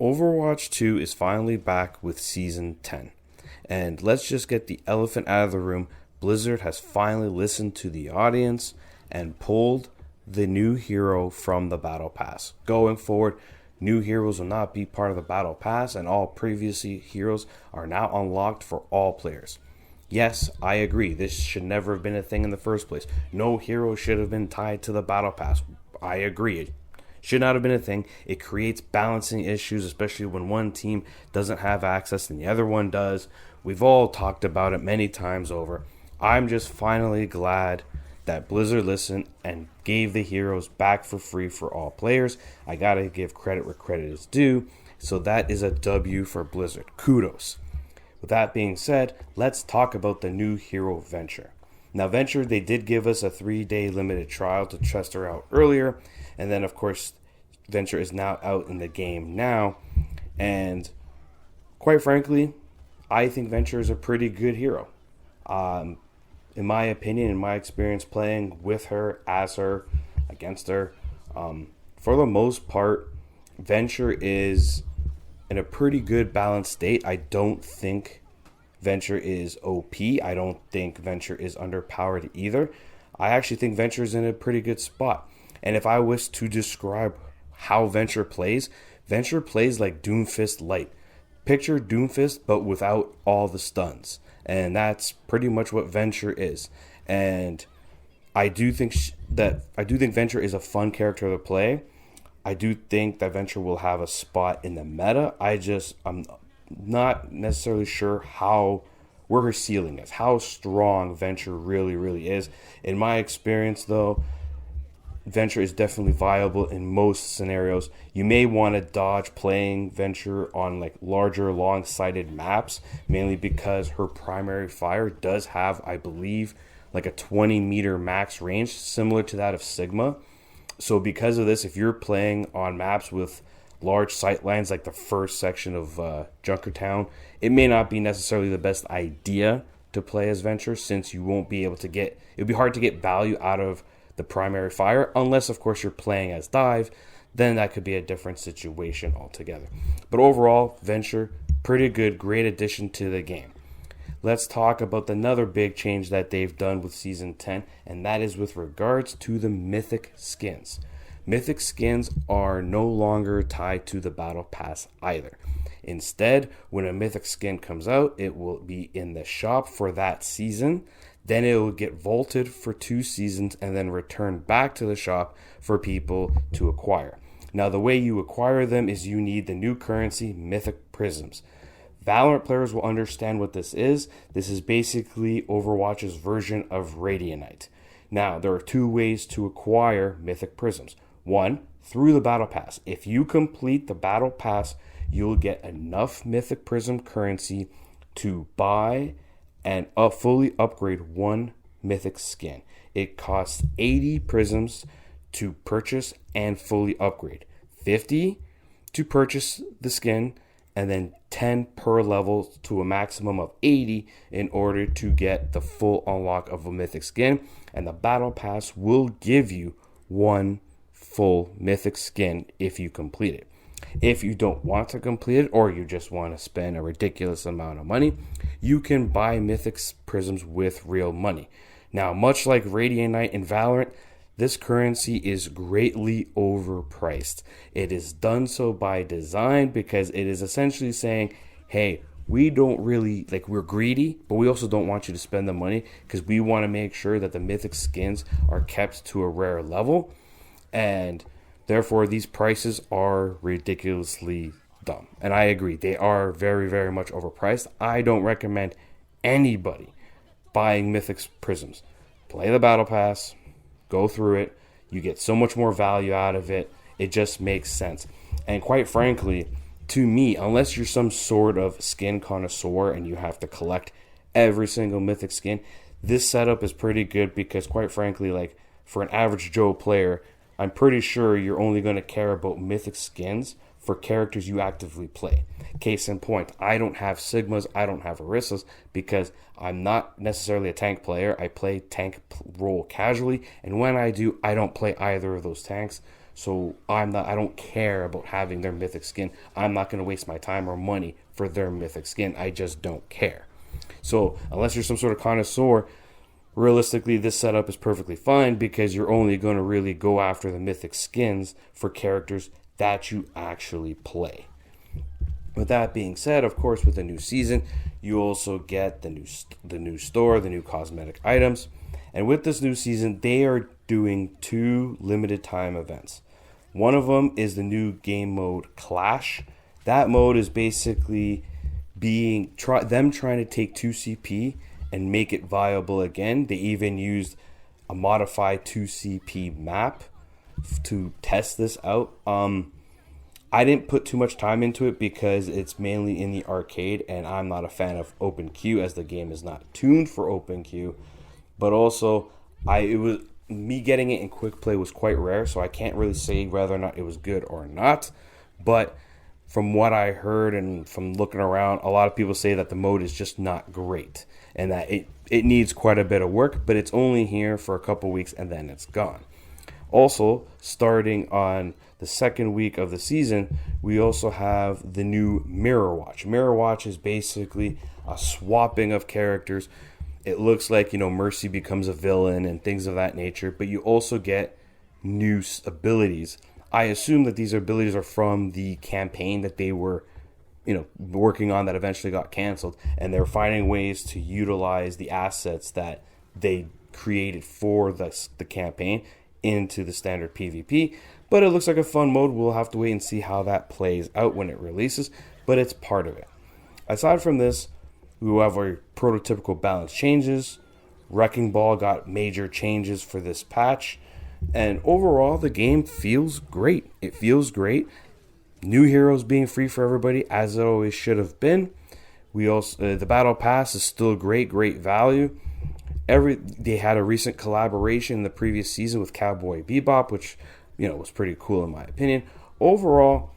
Overwatch 2 is finally back with Season 10. And let's just get the elephant out of the room. Blizzard has finally listened to the audience and pulled the new hero from the Battle Pass. Going forward, new heroes will not be part of the Battle Pass, and all previous heroes are now unlocked for all players. Yes, I agree. This should never have been a thing in the first place. No hero should have been tied to the Battle Pass. I agree. It should not have been a thing. It creates balancing issues, especially when one team doesn't have access and the other one does. We've all talked about it many times over. I'm just finally glad that Blizzard listened and gave the heroes back for free for all players. I gotta give credit where credit is due. So that is a W for Blizzard. Kudos. With that being said, let's talk about the new hero Venture. Now, Venture, they did give us a 3-day limited trial to test her out earlier. And then, of course, Venture is now out in the game now. And quite frankly, I think Venture is a pretty good hero. In my opinion, in my experience playing with her, as her, against her, for the most part, Venture is in a pretty good balanced state. I don't think Venture is OP. I don't think Venture is underpowered either. I actually think Venture is in a pretty good spot. And if I was to describe how Venture plays like Doomfist Light. Picture Doomfist, but without all the stuns. And that's pretty much what Venture is. And I do think Venture is a fun character to play. I do think that Venture will have a spot in the meta. I'm not necessarily sure where her ceiling is, how strong Venture really is. In my experience, though, Venture is definitely viable in most scenarios. You may want to dodge playing Venture on like larger, long-sighted maps, mainly because her primary fire does have, I believe, like a 20-meter max range, similar to that of Sigma. So because of this, if you're playing on maps with large sight lines like the first section of Junkertown, it may not be necessarily the best idea to play as Venture, since you won't be able to it'll be hard to get value out of the primary fire, unless of course you're playing as Dive. Then that could be a different situation altogether. But overall, Venture, pretty good, great addition to the game. Let's talk about another big change that they've done with Season 10, and that is with regards to the Mythic skins. Mythic skins are no longer tied to the Battle Pass either. Instead, when a Mythic skin comes out, it will be in the shop for that season. Then it will get vaulted for 2 seasons and then returned back to the shop for people to acquire. Now, the way you acquire them is you need the new currency, Mythic Prisms. Valorant players will understand what this is. This is basically Overwatch's version of Radianite. Now, there are 2 ways to acquire Mythic Prisms. 1, through the Battle Pass. If you complete the Battle Pass, you'll get enough Mythic Prism currency to buy and fully upgrade 1 Mythic skin. It costs 80 prisms to purchase and fully upgrade. 50 to purchase the skin, and then 10 per level to a maximum of 80 in order to get the full unlock of a Mythic skin. And the Battle Pass will give you 1 full Mythic skin if you complete it. If you don't want to complete it, or you just want to spend a ridiculous amount of money, you can buy Mythic Prisms with real money. Now, much like Radianite in Valorant, this currency is greatly overpriced. It is done so by design because it is essentially saying, hey, we don't really, we're greedy, but we also don't want you to spend the money because we want to make sure that the Mythic skins are kept to a rare level. And therefore, these prices are ridiculously dumb. And I agree, they are very, very much overpriced. I don't recommend anybody buying Mythic Prisms. Play the Battle Pass, go through it. You get so much more value out of it. It just makes sense. And quite frankly, to me, unless you're some sort of skin connoisseur and you have to collect every single Mythic skin, this setup is pretty good because quite frankly, for an average Joe player, I'm pretty sure you're only going to care about Mythic skins for characters you actively play. Case in point, I don't have Sigmas, I don't have Orissas because I'm not necessarily a tank player. I play tank role casually, and when I do, I don't play either of those tanks. So I don't care about having their mythic skin. I'm not going to waste my time or money for their mythic skin. I just don't care. So unless you're some sort of connoisseur, realistically, this setup is perfectly fine because you're only going to really go after the mythic skins for characters that you actually play. With that being said, of course, with the new season, you also get the new store, the new cosmetic items. And with this new season, they are doing 2 limited time events. One of them is the new game mode Clash. That mode is basically them trying to take 2CP and make it viable again. They even used a modified 2CP map to test this out. I didn't put too much time into it because it's mainly in the arcade, and I'm not a fan of open queue as the game is not tuned for open queue. But also, it was me getting it in quick play was quite rare, so I can't really say whether or not it was good or not. But from what I heard and from looking around, a lot of people say that the mode is just not great and that it needs quite a bit of work, but it's only here for a couple weeks and then it's gone. Also, starting on the second week of the season, we also have the new Mirror Watch. Mirror Watch is basically a swapping of characters. It looks like, Mercy becomes a villain and things of that nature, but you also get new abilities. I assume that these abilities are from the campaign that they were, working on that eventually got canceled, and they're finding ways to utilize the assets that they created for the campaign into the standard PvP. But it looks like a fun mode. We'll have to wait and see how that plays out when it releases, but it's part of it. Aside from this, we have our prototypical balance changes. Wrecking Ball got major changes for this patch. And overall, the game feels great. It feels great. New heroes being free for everybody, as it always should have been. We also the Battle Pass is still great value. They had a recent collaboration in the previous season with Cowboy Bebop, which was pretty cool in my opinion. Overall,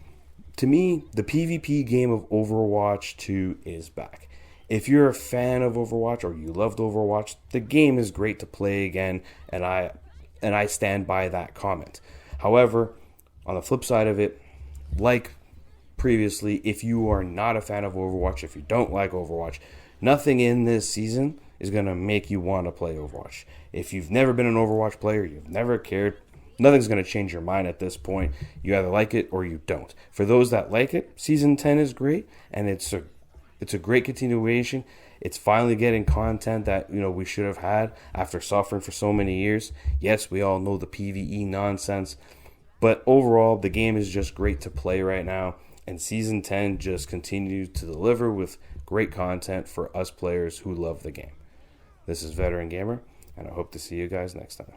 to me, the PvP game of Overwatch 2 is back. If you're a fan of Overwatch or you loved Overwatch, the game is great to play again, and I stand by that comment. However, on the flip side of it, like previously, if you are not a fan of Overwatch, if you don't like Overwatch, nothing in this season is going to make you want to play Overwatch. If you've never been an Overwatch player, you've never cared, nothing's going to change your mind at this point. You either like it or you don't. For those that like it, Season 10 is great, and it's a great continuation. It's finally getting content that we should have had after suffering for so many years. Yes, we all know the PvE nonsense, but overall, the game is just great to play right now, and Season 10 just continues to deliver with great content for us players who love the game. This is Veteran Gamer, and I hope to see you guys next time.